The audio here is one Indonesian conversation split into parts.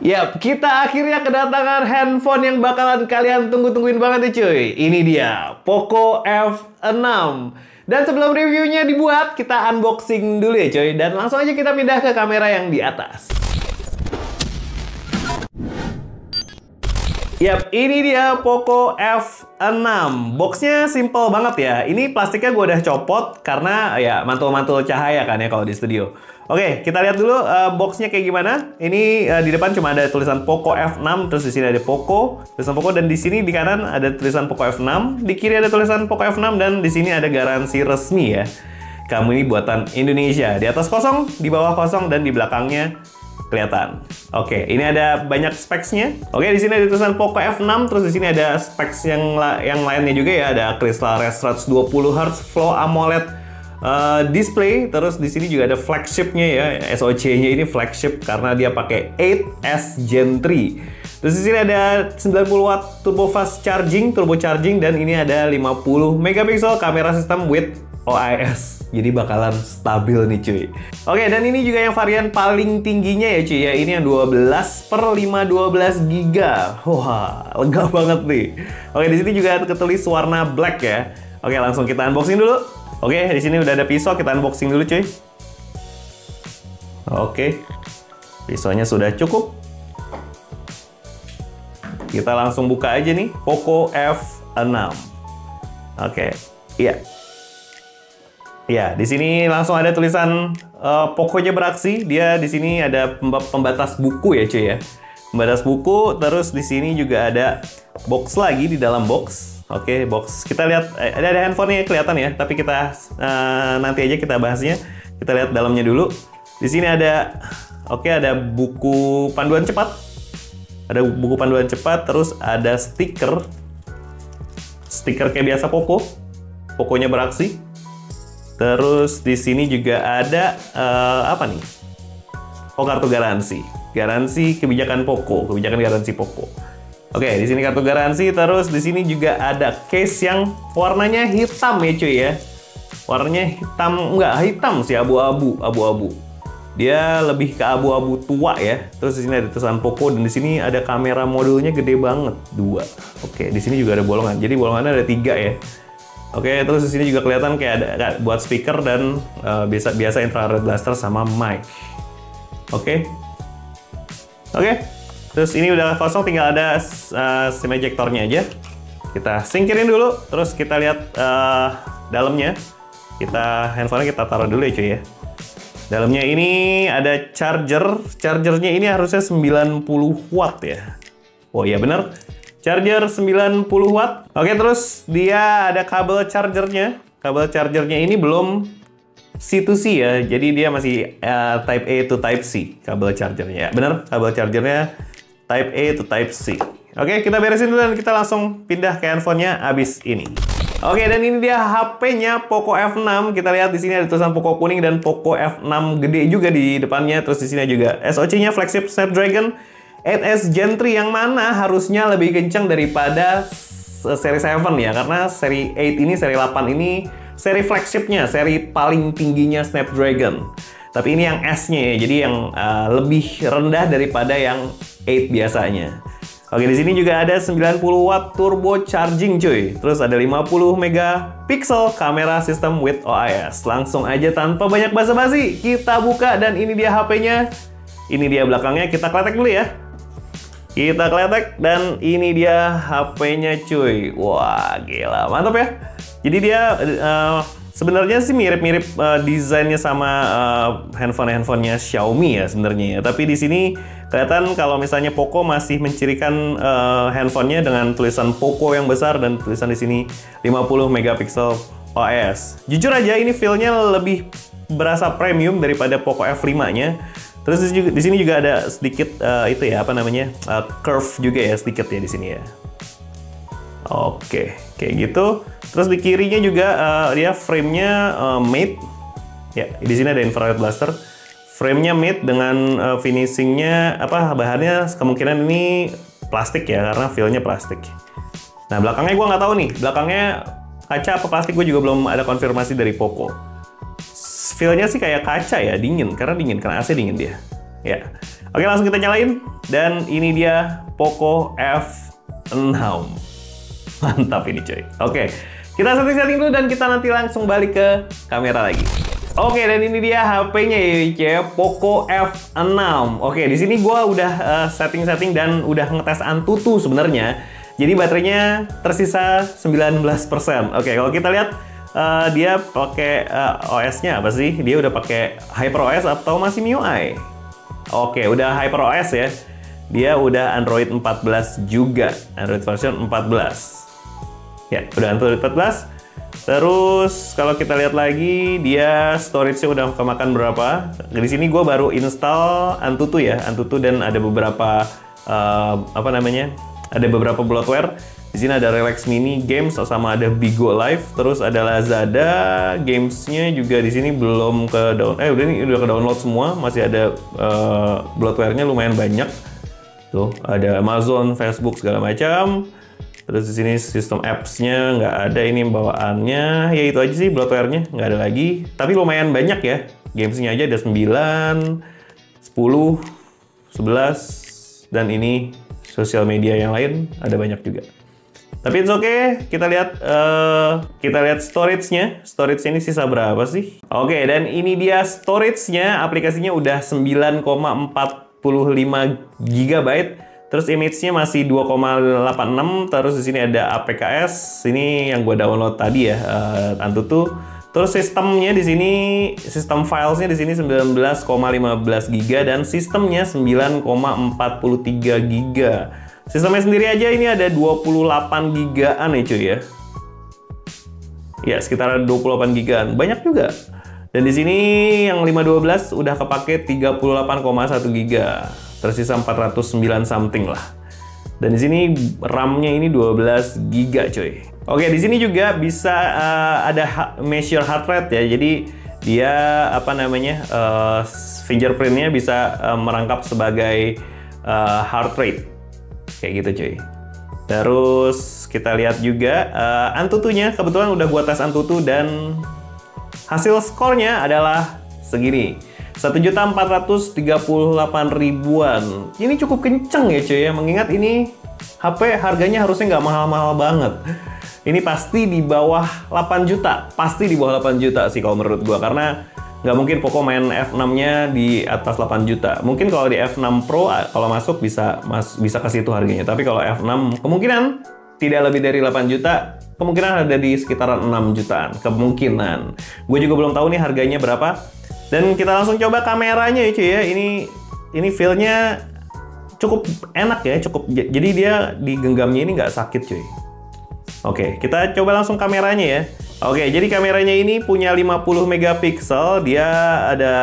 Yap, kita akhirnya kedatangan handphone yang bakalan kalian tunggu-tungguin banget nih cuy. Ini dia, Poco F6. Dan sebelum reviewnya dibuat, kita unboxing dulu ya cuy. Dan langsung aja kita pindah ke kamera yang di atas. Yap, ini dia Poco F6. Boxnya simple banget ya. Ini plastiknya gue udah copot karena ya mantul-mantul cahaya kan ya kalau di studio. Oke, kita lihat dulu boxnya kayak gimana. Ini di depan cuma ada tulisan Poco F6, terus di sini ada tulisan Poco, dan di sini di kanan ada tulisan Poco F6, di kiri ada tulisan Poco F6, dan di sini ada garansi resmi ya. Kamu ini buatan Indonesia. Di atas kosong, di bawah kosong, dan di belakangnya kelihatan. Oke, ini ada banyak specs-nya. Oke, di sini ada tulisan Poco F6, terus di sini ada specs yang lainnya juga ya. Ada Crystal Res 120 Hz Flow AMOLED display, terus di sini juga ada flagship-nya ya, SoC-nya ini flagship karena dia pakai 8S Gen 3. Terus di sini ada 90 watt turbo fast charging, dan ini ada 50 megapiksel kamera sistem with OIS. Jadi bakalan stabil nih cuy. Oke, dan ini juga yang varian paling tingginya ya cuy ya. Ini yang 12/512 GB. Wah, lega banget nih. Oke, di sini juga ada ketulis warna black ya. Oke, langsung kita unboxing dulu. Oke, di sini udah ada pisau, kita unboxing dulu cuy. Oke, pisaunya sudah cukup. Kita langsung buka aja nih, Poco F6. Oke, iya. Ya, di sini langsung ada tulisan Poco-nya beraksi. Dia di sini ada pembatas buku ya cuy ya. Pembatas buku, terus di sini juga ada box lagi di dalam box. Oke, box. Kita lihat ada handphonenya kelihatan ya, tapi kita nanti aja kita bahasnya. Kita lihat dalamnya dulu. Di sini ada ada buku panduan cepat. Ada buku panduan cepat, terus ada stiker. Stiker kayak biasa Poco. Poco-nya beraksi. Terus di sini juga ada apa nih? Oh, kartu garansi. Garansi kebijakan Poco, kebijakan garansi Poco. Oke, di sini kartu garansi, terus di sini juga ada case yang warnanya hitam ya cuy ya. Warnanya hitam, enggak hitam sih, abu-abu. Dia lebih ke abu-abu tua ya. Terus di sini ada tulisan Poco, dan di sini ada kamera modulnya gede banget, 2. Oke, di sini juga ada bolongan. Jadi bolongannya ada 3 ya. Oke, terus di sini juga kelihatan kayak ada buat speaker dan biasa infrared blaster sama mic. Oke. Terus ini udah kosong, tinggal ada SIM ejectornya aja. Kita singkirin dulu, terus kita lihat dalamnya. Handphonenya kita taruh dulu ya cuy ya. Dalamnya ini ada charger. Chargernya ini harusnya 90 watt ya. Oh iya bener. Charger 90 watt. Oke, terus dia ada kabel chargernya. Kabel chargernya ini belum C2C ya. Jadi dia masih Type A to Type C kabel chargernya. Bener, kabel chargernya Type A to Type C. Oke, kita beresin dulu dan kita langsung pindah ke handphonenya abis ini. Oke, dan ini dia HP-nya Poco F6. Kita lihat di sini ada tulisan Poco kuning dan Poco F6 gede juga di depannya. Terus di sini juga SoC-nya flagship Snapdragon 8S Gen 3 yang mana harusnya lebih kencang daripada seri 7 ya. Karena seri 8 ini, seri 8 ini seri flagshipnya, seri paling tingginya Snapdragon. Tapi ini yang S-nya ya, jadi yang lebih rendah daripada yang 8 biasanya. Oke, di sini juga ada 90 watt turbo charging cuy. Terus ada 50 megapiksel kamera sistem with OIS. Langsung aja tanpa banyak basa-basi, kita buka dan ini dia HP-nya. Ini dia belakangnya, kita kletek dulu ya. Kita kletek dan ini dia HP-nya cuy. Wah, gila, mantap ya. Jadi dia sebenarnya sih mirip-mirip desainnya sama handphonenya Xiaomi ya sebenarnya ya. Tapi di sini kelihatan kalau misalnya Poco masih mencirikan handphonenya dengan tulisan Poco yang besar dan tulisan di sini 50 megapiksel OIS. Jujur aja ini feel-nya lebih berasa premium daripada Poco F5-nya. Terus di sini juga ada sedikit curve juga ya sedikit ya di sini ya. Oke, kayak gitu. Terus di kirinya juga dia frame-nya matte. Ya, di sini ada infrared blaster. Frame-nya matte dengan finishing-nya bahannya kemungkinan ini plastik ya karena feel-nya plastik. Nah, belakangnya gue nggak tahu nih. Belakangnya kaca apa plastik gue juga belum ada konfirmasi dari Poco. Feel-nya sih kayak kaca ya, dingin karena AC dingin dia. Ya. Oke, langsung kita nyalain. Dan ini dia Poco F6. Mantap ini coy. Oke, kita setting-setting dulu dan kita nanti langsung balik ke kamera lagi. Oke, dan ini dia HP-nya ya, Poco F6. Oke, di sini gua udah setting-setting dan udah ngetes Antutu sebenarnya. Jadi baterainya tersisa 19%. Oke, kalau kita lihat dia pakai OS-nya apa sih? Dia udah pakai HyperOS atau masih MIUI? Oke, udah HyperOS ya. Dia udah Android 14 juga, Android version 14. Ya, udah Android 14. Terus kalau kita lihat lagi, dia storage-nya udah kemakan berapa? Di sini gue baru install Antutu ya, Antutu, dan ada beberapa apa namanya? Ada beberapa bloatware. Di sini ada Relax Mini Games sama ada Bigo Live. Terus ada Lazada Games-nya juga di sini belum ke udah ke download semua. Masih ada bloatware-nya lumayan banyak. Tuh, ada Amazon, Facebook segala macam. Terus di sini sistem apps-nya nggak ada, ini bawaannya. Ya itu aja sih bloatware-nya, nggak ada lagi. Tapi lumayan banyak ya. Games-nya aja ada 9, 10, 11, dan ini sosial media yang lain ada banyak juga. Tapi it's okay, kita lihat storage-nya. Storage-nya ini sisa berapa sih? Oke, dan ini dia storage-nya. Aplikasinya udah 9,45 GB. Terus image-nya masih 2,86. Terus di sini ada APKS. Ini yang gue download tadi ya, Antutu. Terus sistemnya di sini, sistem filesnya di sini 19,15 GB dan sistemnya 9,43 GB. Sistemnya sendiri aja ini ada 28 GB-an ya cuy ya. Ya, sekitar 28 GB-an. Banyak juga. Dan di sini yang 512 udah kepake 38,1 GB. Tersisa 409 something lah. Dan di sini RAM-nya ini 12 GB coy. Oke, di sini juga bisa ada measure heart rate ya. Jadi dia apa namanya? Fingerprint-nya bisa merangkap sebagai heart rate. Kayak gitu cuy. Terus kita lihat juga Antutunya, kebetulan udah gua tes Antutu dan hasil skornya adalah segini. 1.438.000-an. Ini cukup kenceng ya cuy ya, mengingat ini HP harganya harusnya nggak mahal-mahal banget. Ini pasti di bawah 8 juta. Pasti di bawah 8 juta sih kalau menurut gua, karena nggak mungkin Poco main F6-nya di atas 8 juta. Mungkin kalau di F6 Pro kalau masuk bisa ke situ harganya. Tapi kalau F6 kemungkinan tidak lebih dari 8 juta. Kemungkinan ada di sekitaran 6 jutaan. Kemungkinan. Gue juga belum tahu nih harganya berapa. Dan kita langsung coba kameranya ya cuy ya. Ini feel-nya cukup enak ya, jadi dia di genggamnya ini nggak sakit cuy. Oke, kita coba langsung kameranya ya. Oke, jadi kameranya ini punya 50 megapiksel. Dia ada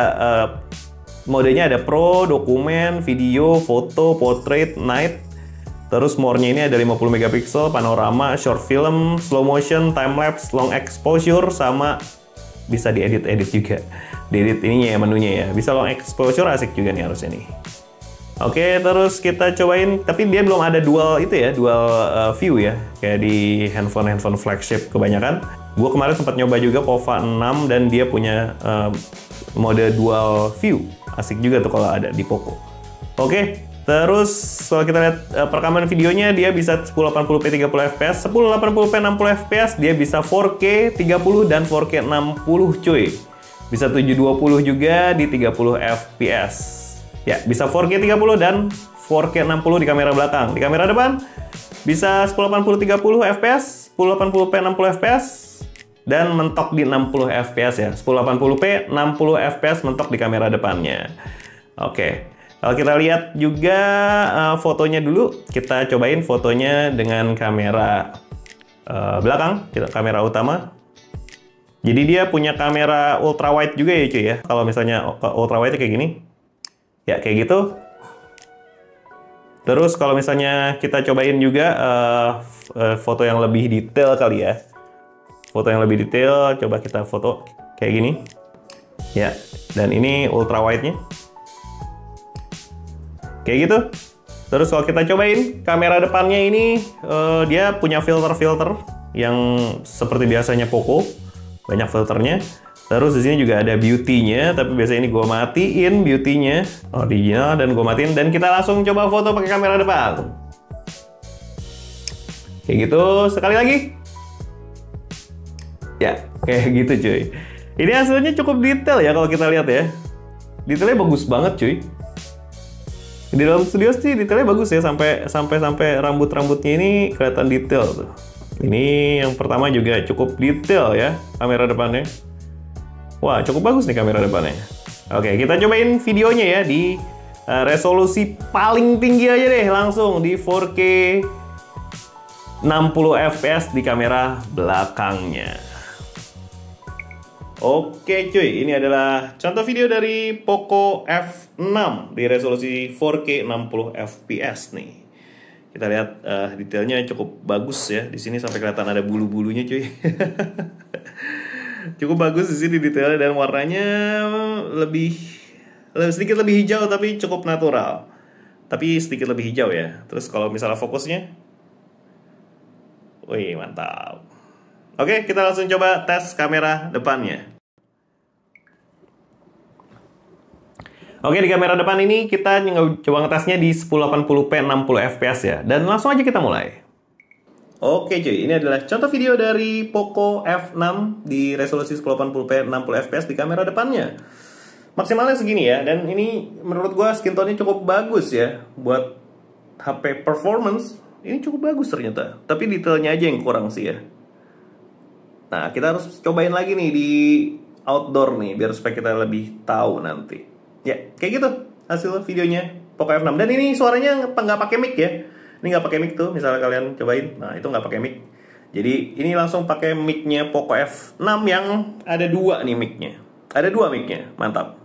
modenya ada Pro, dokumen, video, foto, portrait, night. Terus more-nya ini ada 50 megapiksel, panorama, short film, slow motion, time lapse, long exposure, sama bisa diedit-edit juga. Diedit ininya ya, menunya ya. Bisa long exposure, asik juga nih harusnya nih. Oke, terus kita cobain, tapi dia belum ada dual itu ya, dual view ya, kayak di handphone flagship kebanyakan. Gue kemarin sempat nyoba juga Pova 6 dan dia punya mode dual view, asik juga tuh kalau ada di Poco. Oke, terus kalau kita lihat perekaman videonya, dia bisa 1080p 30 fps, 1080p 60 fps, dia bisa 4K 30 dan 4K 60 cuy. Bisa 720 juga di 30 fps. Ya, bisa 4K 30 dan 4K 60 di kamera belakang. Di kamera depan bisa 1080 30 fps, 1080p 60 fps, dan mentok di 60 fps ya. 1080p 60 fps mentok di kamera depannya. Oke. Kalau kita lihat juga fotonya dulu, kita cobain fotonya dengan kamera belakang, kamera utama. Jadi dia punya kamera ultra wide juga ya cuy ya. Kalau misalnya ultra wide kayak gini. Ya, kayak gitu. Terus kalau misalnya kita cobain juga foto yang lebih detail kali ya. Foto yang lebih detail, coba kita foto kayak gini. Ya, dan ini ultra wide-nya. Kayak gitu. Terus kalau kita cobain kamera depannya ini, dia punya filter-filter yang seperti biasanya Poco. Banyak filternya. Terus di sini juga ada beauty-nya, tapi biasanya ini gue matiin beauty-nya, original, dan gue matiin. Dan kita langsung coba foto pakai kamera depan. Kayak gitu, sekali lagi. Ya, kayak gitu cuy. Ini hasilnya cukup detail ya kalau kita lihat ya. Detailnya bagus banget cuy. Di dalam studio sih detailnya bagus ya, sampai rambut-rambutnya ini kelihatan detail tuh. Ini yang pertama juga cukup detail ya kamera depannya. Wah, cukup bagus nih kamera depannya. Oke, kita cobain videonya ya di resolusi paling tinggi aja deh, langsung di 4K 60 fps di kamera belakangnya. Oke cuy, ini adalah contoh video dari Poco F6 di resolusi 4K 60 fps nih. Kita lihat detailnya cukup bagus ya. Di sini sampai kelihatan ada bulu-bulunya cuy. Cukup bagus di sini detailnya, dan warnanya sedikit lebih hijau tapi cukup natural. Tapi sedikit lebih hijau ya. Terus kalau misalnya fokusnya, wih mantap. Oke, kita langsung coba tes kamera depannya. Oke, di kamera depan ini kita coba ngetesnya di 1080p 60 fps ya. Dan langsung aja kita mulai. Oke cuy, ini adalah contoh video dari Poco F6 di resolusi 1080p 60 fps di kamera depannya. Maksimalnya segini ya, dan ini menurut gua skin tone-nya cukup bagus ya. Buat HP performance, ini cukup bagus ternyata. Tapi detailnya aja yang kurang sih ya. Nah, kita harus cobain lagi nih di outdoor nih, biar supaya kita lebih tahu nanti. Ya, kayak gitu hasil videonya Poco F6. Dan ini suaranya nggak pakai mic ya. Ini nggak pakai mic tuh, misalnya kalian cobain. Nah, itu nggak pakai mic. Jadi, ini langsung pakai mic-nya Poco F6 yang ada dua nih mic-nya. Ada dua mic-nya, mantap.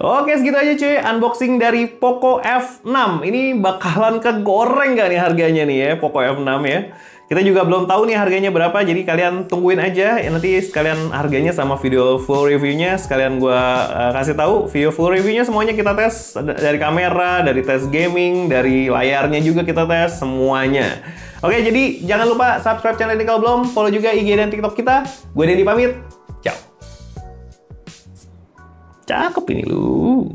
Oke, segitu aja cuy, unboxing dari Poco F6. Ini bakalan kegoreng gak nih harganya nih ya, Poco F6 ya. Kita juga belum tahu nih harganya berapa, jadi kalian tungguin aja. Nanti sekalian harganya sama video full reviewnya sekalian gua kasih tahu. Video full reviewnya semuanya kita tes, dari kamera, dari tes gaming, dari layarnya juga kita tes semuanya. Oke, jadi jangan lupa subscribe channel ini kalau belum, follow juga IG dan TikTok kita. Gue Denny pamit. Ciao. Cakep ini lu.